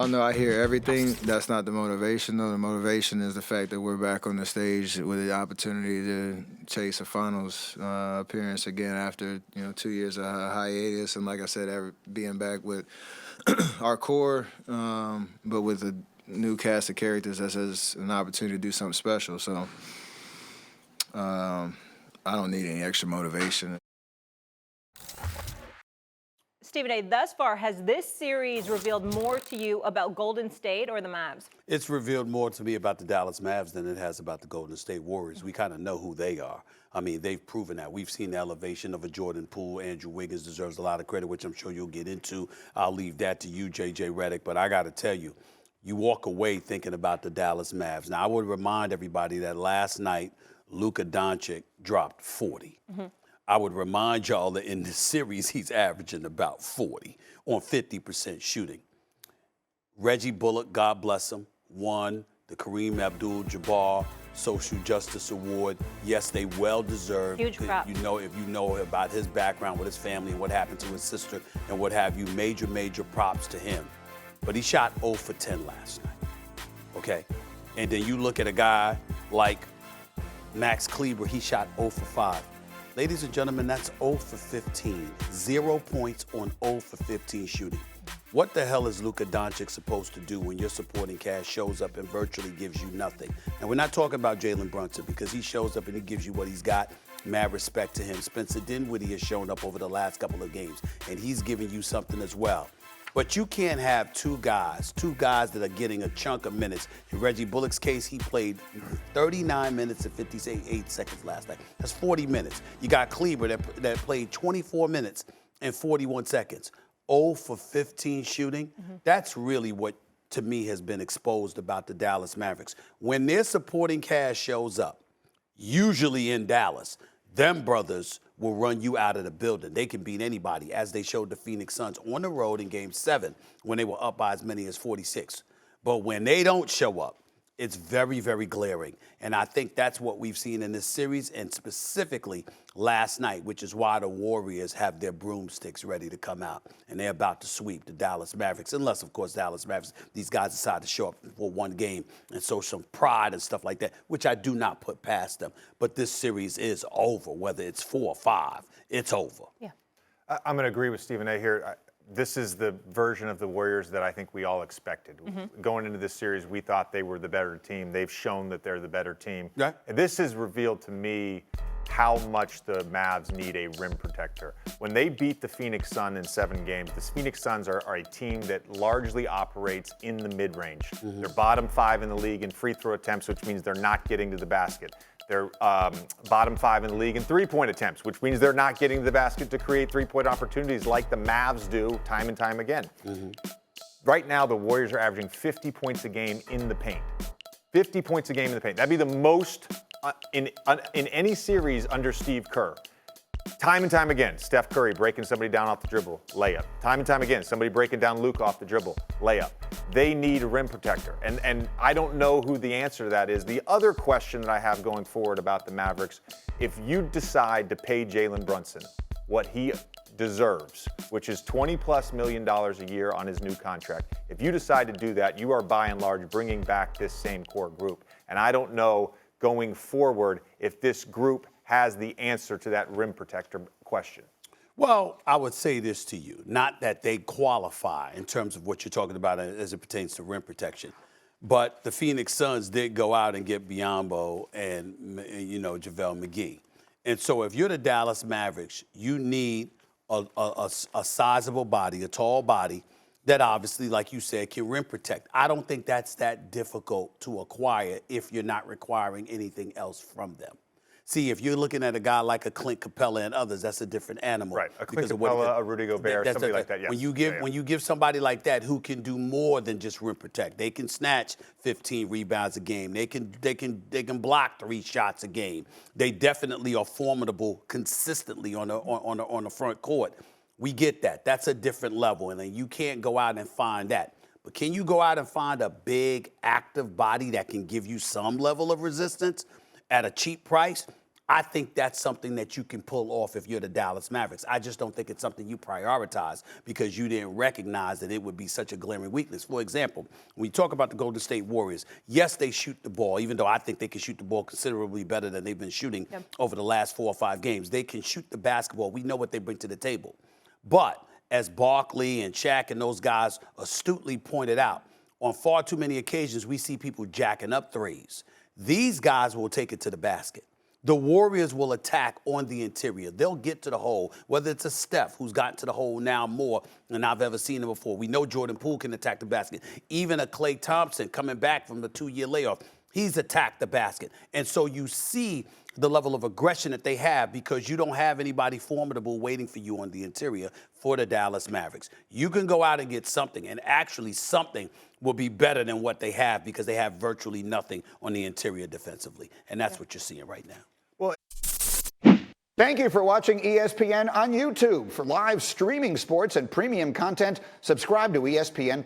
I know I hear everything. That's not the motivation, though. The motivation is the fact that we're back on the stage with the opportunity to chase a finals appearance again after 2 years of hiatus, and like I said, being back with our core, but with a new cast of characters that says an opportunity to do something special. So I don't need any extra motivation. Stephen A., thus far, has this series revealed more to you about Golden State or the Mavs? It's revealed more to me about the Dallas Mavs than it has about the Golden State Warriors. We kind of know who they are. I mean, they've proven that. We've seen the elevation of a Jordan Poole. Andrew Wiggins deserves a lot of credit, which I'm sure you'll get into. I'll leave that to you, J.J. Redick. But I got to tell you, you walk away thinking about the Dallas Mavs. Now, I would remind everybody that last night, Luka Doncic dropped 40. I would remind y'all that in this series, he's averaging about 40 on 50% shooting. Reggie Bullock, God bless him, won the Kareem Abdul-Jabbar Social Justice Award. Yes, they well deserved. Huge props. If you know about his background with his family and what happened to his sister and what have you, major props to him. But he shot 0 for 10 last night, okay? And then you look at a guy like Max Kleber, he shot 0 for 5. Ladies and gentlemen, that's 0 for 15. 0 points on 0 for 15 shooting. What the hell is Luka Doncic supposed to do when your supporting cast shows up and virtually gives you nothing? And we're not talking about Jalen Brunson because he shows up and he gives you what he's got. Mad respect to him. Spencer Dinwiddie has shown up over the last couple of games, and he's giving you something as well. But you can't have two guys that are getting a chunk of minutes. In Reggie Bullock's case, he played 39 minutes and 58 seconds last night. That's 40 minutes. You got Kleber that played 24 minutes and 41 seconds. 0 for 15 shooting. That's really what, to me, has been exposed about the Dallas Mavericks. When their supporting cast shows up, usually in Dallas, them brothers will run you out of the building. They can beat anybody, as they showed the Phoenix Suns on the road in Game 7 when they were up by as many as 46. But when they don't show up, it's very glaring. And I think that's what we've seen in this series, and specifically last night, which is why the Warriors have their broomsticks ready to come out. And they're about to sweep the Dallas Mavericks, unless, of course, Dallas Mavericks, these guys decide to show up for one game and show some pride and stuff like that, which I do not put past them. But this series is over, whether it's 4 or 5, it's over. Yeah. I'm going to agree with Stephen A. here. This is the version of the Warriors that I think we all expected. Going into this series, we thought they were the better team. They've shown that they're the better team. Yeah. And this has revealed to me how much the Mavs need a rim protector. When they beat the Phoenix Suns in 7 games, the Phoenix Suns are a team that largely operates in the mid-range. They're bottom 5 in the league in free throw attempts, which means they're not getting to the basket. They're bottom 5 in the league in three-point attempts, which means they're not getting to the basket to create three-point opportunities like the Mavs do time and time again. Right now, the Warriors are averaging 50 points a game in the paint. 50 points a game in the paint. That'd be the most in any series under Steve Kerr. Time and time again, Steph Curry breaking somebody down off the dribble, layup. Time and time again, somebody breaking down Luka off the dribble, layup. They need a rim protector, and I don't know who the answer to that is. The other question that I have going forward about the Mavericks, if you decide to pay Jalen Brunson what he deserves, which is $20+ million a year on his new contract, if you decide to do that, you are by and large bringing back this same core group. And I don't know going forward if this group has the answer to that rim protector question. Well, I would say this to you, not that they qualify in terms of what you're talking about as it pertains to rim protection, but the Phoenix Suns did go out and get Biyombo and JaVale McGee. And so if you're the Dallas Mavericks, you need a sizable body, a tall body that obviously, like you said, can rim protect. I don't think that's that difficult to acquire if you're not requiring anything else from them. See, if you're looking at a guy like a Clint Capella and others, that's a different animal. Right, a Clint Capella, a Rudy Gobert, somebody like that, yes. When you give somebody like that who can do more than just rim protect, they can snatch 15 rebounds a game. They can block 3 shots a game. They definitely are formidable consistently on the front court. We get that. That's a different level, and then you can't go out and find that. But can you go out and find a big, active body that can give you some level of resistance at a cheap price? I think that's something that you can pull off if you're the Dallas Mavericks. I just don't think it's something you prioritize because you didn't recognize that it would be such a glaring weakness. For example, when you talk about the Golden State Warriors, yes, they shoot the ball, even though I think they can shoot the ball considerably better than they've been shooting over the last 4 or 5 games. They can shoot the basketball. We know what they bring to the table. But as Barkley and Shaq and those guys astutely pointed out, on far too many occasions, we see people jacking up threes. These guys will take it to the basket. The Warriors will attack on the interior. They'll get to the hole, whether it's a Steph, who's gotten to the hole now more than I've ever seen him before. We know Jordan Poole can attack the basket. Even a Klay Thompson coming back from the 2-year layoff, he's attacked the basket. And so you see the level of aggression that they have because you don't have anybody formidable waiting for you on the interior for the Dallas Mavericks. You can go out and get something, and actually something will be better than what they have because they have virtually nothing on the interior defensively. And that's what you're seeing right now. Thank you for watching ESPN on YouTube. For live streaming sports and premium content, subscribe to ESPN+.